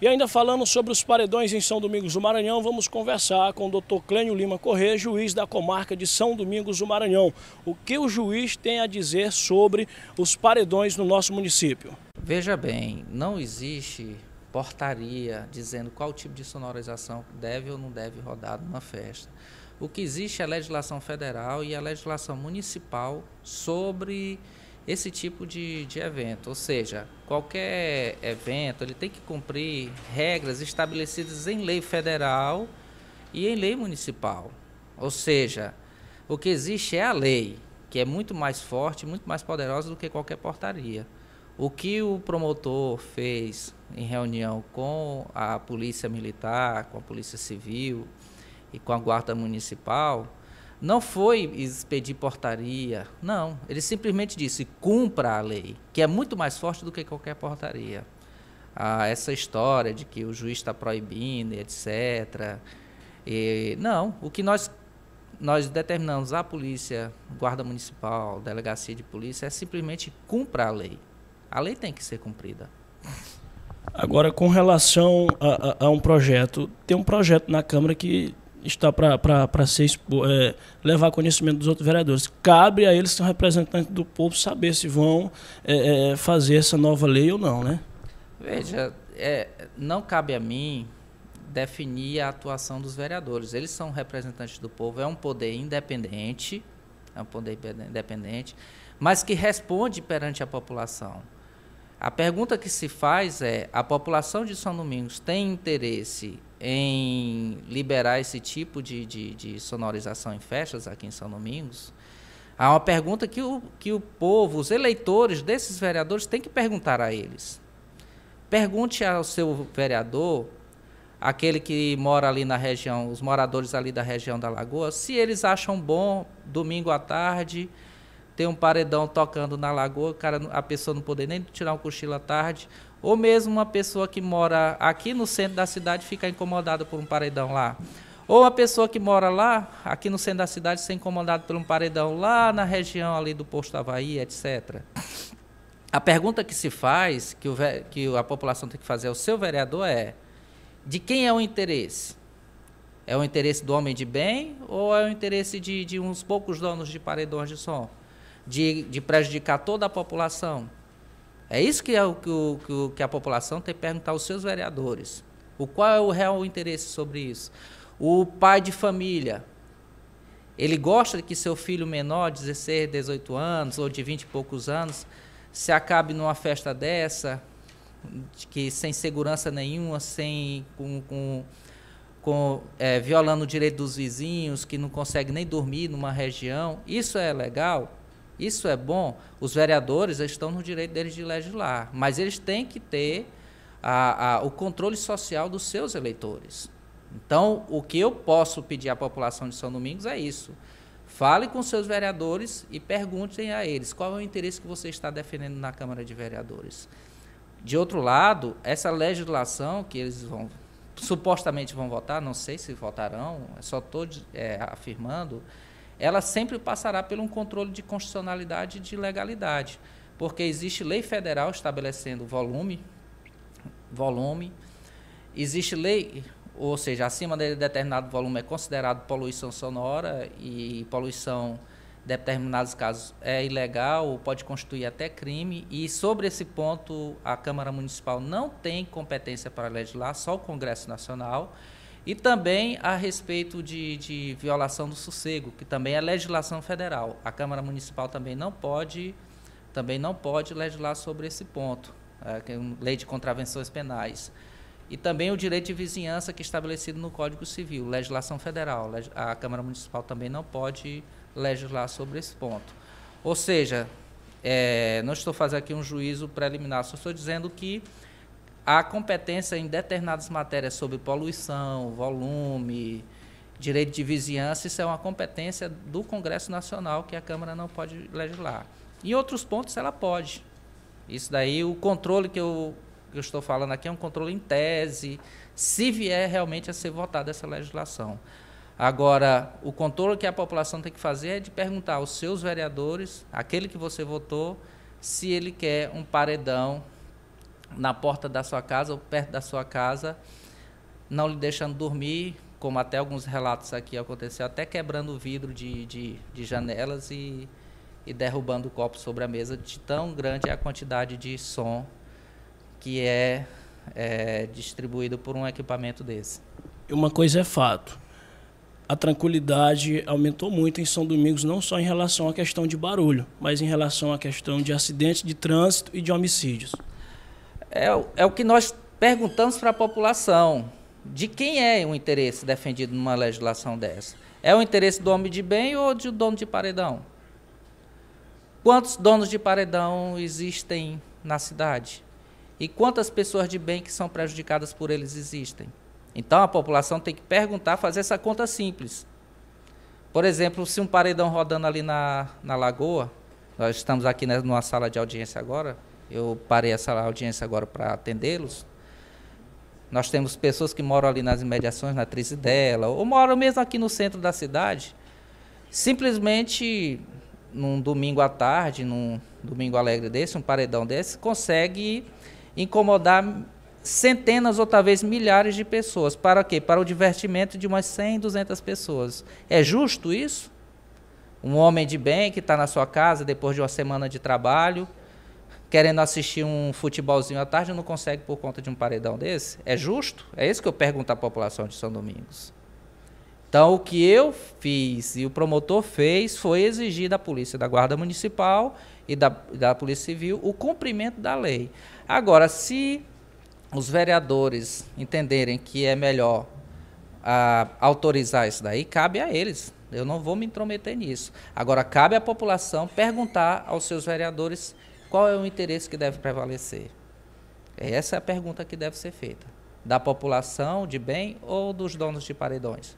E ainda falando sobre os paredões em São Domingos do Maranhão, vamos conversar com o Dr. Clênio Lima Corrêa, juiz da comarca de São Domingos do Maranhão. O que o juiz tem a dizer sobre os paredões no nosso município? Veja bem, não existe portaria dizendo qual tipo de sonorização deve ou não deve rodar numa festa. O que existe é a legislação federal e a legislação municipal sobre esse tipo de evento, ou seja, qualquer evento ele tem que cumprir regras estabelecidas em lei federal e em lei municipal. Ou seja, o que existe é a lei, que é muito mais forte, muito mais poderosa do que qualquer portaria. O que o promotor fez em reunião com a Polícia Militar, com a Polícia Civil e com a Guarda Municipal não foi expedir portaria, não. Ele simplesmente disse, cumpra a lei, que é muito mais forte do que qualquer portaria. Essa história de que o juiz está proibindo, etc. Não, o que nós determinamos à polícia, guarda municipal, delegacia de polícia, é simplesmente cumpra a lei. A lei tem que ser cumprida. Agora, com relação a um projeto, tem um projeto na Câmara que está para levar conhecimento dos outros vereadores. Cabe a eles, que são representantes do povo, saber se vão fazer essa nova lei ou não, né? Veja, não cabe a mim definir a atuação dos vereadores. Eles são representantes do povo, é um poder independente, mas que responde perante a população. A pergunta que se faz é, a população de São Domingos tem interesse em liberar esse tipo de sonorização em festas aqui em São Domingos? Há uma pergunta que o povo, os eleitores desses vereadores, têm que perguntar a eles. Pergunte ao seu vereador, aquele que mora ali na região, os moradores ali da região da Lagoa, se eles acham bom, domingo à tarde, ter um paredão tocando na Lagoa, a pessoa não poder nem tirar um cochilo à tarde, ou mesmo uma pessoa que mora aqui no centro da cidade ficar incomodada por um paredão lá. Ou uma pessoa que mora lá, aqui no centro da cidade, ser incomodada por um paredão lá na região ali do Posto Avaí, etc. A pergunta que se faz, que a população tem que fazer ao seu vereador é, de quem é o interesse? É o interesse do homem de bem ou é o interesse de uns poucos donos de paredões de som? De prejudicar toda a população? É isso que que a população tem que perguntar aos seus vereadores. Qual é o real interesse sobre isso? O pai de família, ele gosta de que seu filho menor, 16, 18 anos ou de 20 e poucos anos, se acabe numa festa dessa, que sem segurança nenhuma, violando o direito dos vizinhos, que não consegue nem dormir numa região? Isso é legal? Isso é bom? Os vereadores estão no direito deles de legislar, mas eles têm que ter o controle social dos seus eleitores. Então, o que eu posso pedir à população de São Domingos é isso. Fale com seus vereadores e perguntem a eles qual é o interesse que você está defendendo na Câmara de Vereadores. De outro lado, essa legislação que eles supostamente vão votar, não sei se votarão, só estou afirmando, ela sempre passará por um controle de constitucionalidade e de legalidade, porque existe lei federal estabelecendo volume, existe lei, ou seja, acima de determinado volume é considerado poluição sonora e poluição, em determinados casos, é ilegal ou pode constituir até crime, e sobre esse ponto a Câmara Municipal não tem competência para legislar, só o Congresso Nacional. E também a respeito de violação do sossego, que também é legislação federal. A Câmara Municipal também não pode legislar sobre esse ponto, lei de contravenções penais. E também o direito de vizinhança, que é estabelecido no Código Civil, legislação federal. A Câmara Municipal também não pode legislar sobre esse ponto. Ou seja, não estou fazendo aqui um juízo preliminar, só estou dizendo que a competência em determinadas matérias sobre poluição, volume, direito de vizinhança, isso é uma competência do Congresso Nacional que a Câmara não pode legislar. Em outros pontos ela pode. Isso daí, o controle que eu estou falando aqui é um controle em tese, se vier realmente a ser votada essa legislação. Agora, o controle que a população tem que fazer é de perguntar aos seus vereadores, aquele que você votou, se ele quer um paredão na porta da sua casa ou perto da sua casa, não lhe deixando dormir, como até alguns relatos aqui aconteceu, até quebrando o vidro de janelas e derrubando o copo sobre a mesa, de tão grande é a quantidade de som que é distribuído por um equipamento desse. Uma coisa é fato, a tranquilidade aumentou muito em São Domingos, não só em relação à questão de barulho, mas em relação à questão de acidentes de trânsito e de homicídios. É o que nós perguntamos para a população. De quem é o interesse defendido numa legislação dessa? É o interesse do homem de bem ou do dono de paredão? Quantos donos de paredão existem na cidade? E quantas pessoas de bem que são prejudicadas por eles existem? Então, a população tem que perguntar, fazer essa conta simples. Por exemplo, se um paredão rodando ali na lagoa, nós estamos aqui numa sala de audiência agora, eu parei essa audiência agora para atendê-los. Nós temos pessoas que moram ali nas imediações, na Trizidela, ou moram mesmo aqui no centro da cidade. Simplesmente, num domingo à tarde, num domingo alegre desse, um paredão desse, consegue incomodar centenas ou talvez milhares de pessoas. Para quê? Para o divertimento de umas 100, 200 pessoas. É justo isso? Um homem de bem que está na sua casa depois de uma semana de trabalho, querendo assistir um futebolzinho à tarde, não consegue por conta de um paredão desse? É justo? É isso que eu pergunto à população de São Domingos. Então, o que eu fiz e o promotor fez foi exigir da polícia, da Guarda Municipal e da Polícia Civil o cumprimento da lei. Agora, se os vereadores entenderem que é melhor autorizar isso daí, cabe a eles. Eu não vou me intrometer nisso. Agora, cabe à população perguntar aos seus vereadores qual é o interesse que deve prevalecer. Essa é a pergunta que deve ser feita. Da população de bem ou dos donos de paredões?